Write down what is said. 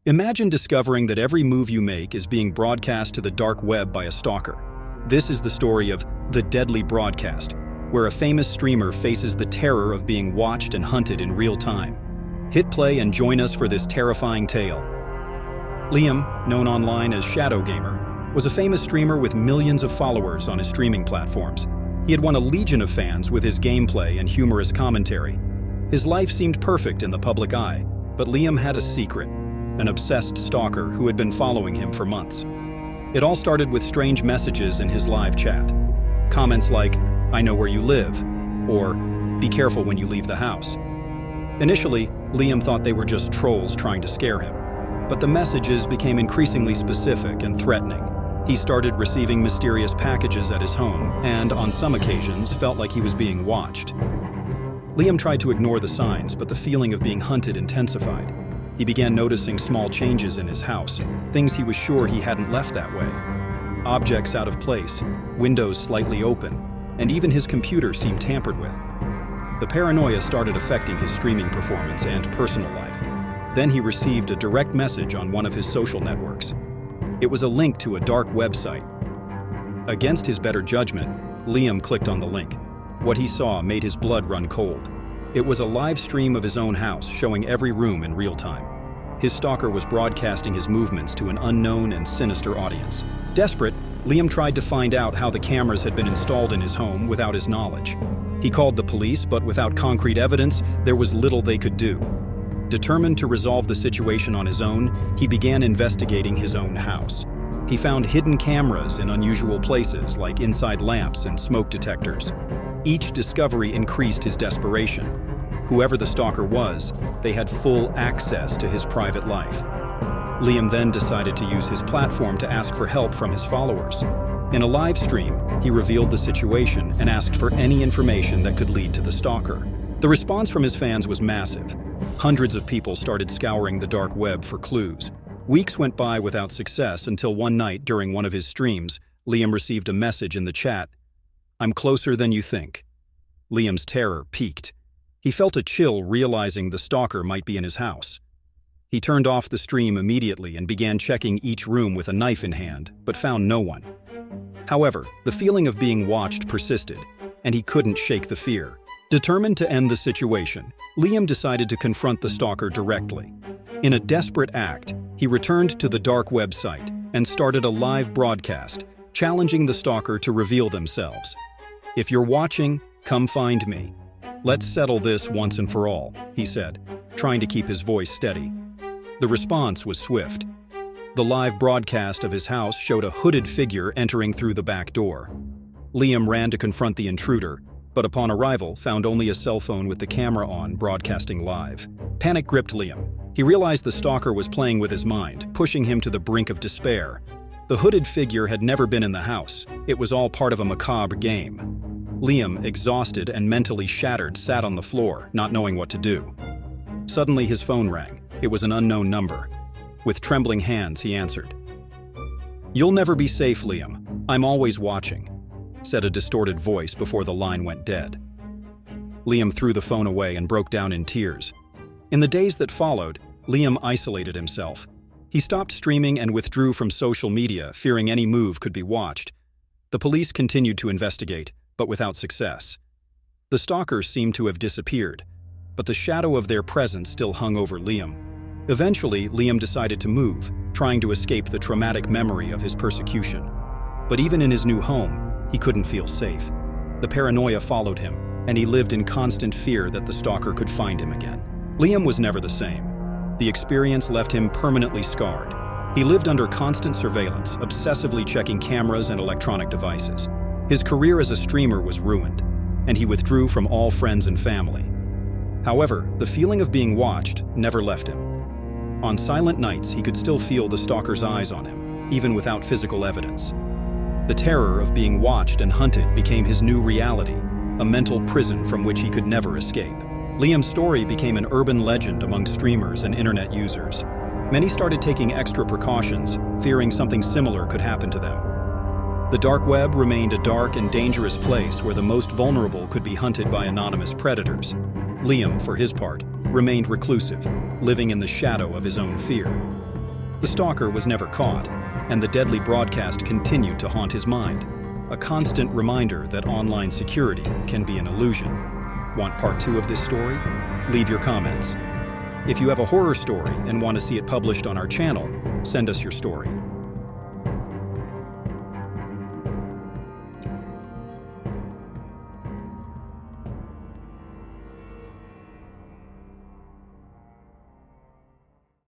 Imagine discovering that every move you make is being broadcast to the dark web by a stalker. This is the story of The Deadly Broadcast, where a famous streamer faces the terror of being watched and hunted in real time. Hit play and join us for this terrifying tale. Liam, known online as Shadow Gamer, was a famous streamer with millions of followers on his streaming platforms. He had won a legion of fans with his gameplay and humorous commentary. His life seemed perfect in the public eye, but Liam had a secret. An obsessed stalker who had been following him for months. It all started with strange messages in his live chat. Comments like, "I know where you live," or "Be careful when you leave the house." Initially, Liam thought they were just trolls trying to scare him. But the messages became increasingly specific and threatening. He started receiving mysterious packages at his home, and on some occasions felt like he was being watched. Liam tried to ignore the signs, but the feeling of being hunted intensified. He began noticing small changes in his house, things he was sure he hadn't left that way. Objects out of place, windows slightly open, and even his computer seemed tampered with. The paranoia started affecting his streaming performance and personal life. Then he received a direct message on one of his social networks. It was a link to a dark website. Against his better judgment, Liam clicked on the link. What he saw made his blood run cold. It was a live stream of his own house, showing every room in real time. His stalker was broadcasting his movements to an unknown and sinister audience. Desperate, Liam tried to find out how the cameras had been installed in his home without his knowledge. He called the police, but without concrete evidence, there was little they could do. Determined to resolve the situation on his own, he began investigating his own house. He found hidden cameras in unusual places, like inside lamps and smoke detectors. Each discovery increased his desperation. Whoever the stalker was, they had full access to his private life. Liam then decided to use his platform to ask for help from his followers. In a live stream, he revealed the situation and asked for any information that could lead to the stalker. The response from his fans was massive. Hundreds of people started scouring the dark web for clues. Weeks went by without success until one night during one of his streams, Liam received a message in the chat. "I'm closer than you think." Liam's terror peaked. He felt a chill realizing the stalker might be in his house. He turned off the stream immediately and began checking each room with a knife in hand, but found no one. However, the feeling of being watched persisted, and he couldn't shake the fear. Determined to end the situation, Liam decided to confront the stalker directly. In a desperate act, he returned to the dark website and started a live broadcast, challenging the stalker to reveal themselves. "If you're watching, come find me. Let's settle this once and for all," he said, trying to keep his voice steady. The response was swift. The live broadcast of his house showed a hooded figure entering through the back door. Liam ran to confront the intruder, but upon arrival found only a cell phone with the camera on, broadcasting live. Panic gripped Liam. He realized the stalker was playing with his mind, pushing him to the brink of despair. The hooded figure had never been in the house. It was all part of a macabre game. Liam, exhausted and mentally shattered, sat on the floor, not knowing what to do. Suddenly his phone rang. It was an unknown number. With trembling hands, he answered. "You'll never be safe, Liam. I'm always watching," said a distorted voice before the line went dead. Liam threw the phone away and broke down in tears. In the days that followed, Liam isolated himself. He stopped streaming and withdrew from social media, fearing any move could be watched. The police continued to investigate, but without success. The stalkers seemed to have disappeared, but the shadow of their presence still hung over Liam. Eventually, Liam decided to move, trying to escape the traumatic memory of his persecution. But even in his new home, he couldn't feel safe. The paranoia followed him, and he lived in constant fear that the stalker could find him again. Liam was never the same. The experience left him permanently scarred. He lived under constant surveillance, obsessively checking cameras and electronic devices. His career as a streamer was ruined, and he withdrew from all friends and family. However, the feeling of being watched never left him. On silent nights, he could still feel the stalker's eyes on him, even without physical evidence. The terror of being watched and hunted became his new reality, a mental prison from which he could never escape. Liam's story became an urban legend among streamers and internet users. Many started taking extra precautions, fearing something similar could happen to them. The dark web remained a dark and dangerous place where the most vulnerable could be hunted by anonymous predators. Liam, for his part, remained reclusive, living in the shadow of his own fear. The stalker was never caught, and the deadly broadcast continued to haunt his mind, a constant reminder that online security can be an illusion. Want part 2 of this story? Leave your comments. If you have a horror story and want to see it published on our channel, send us your story.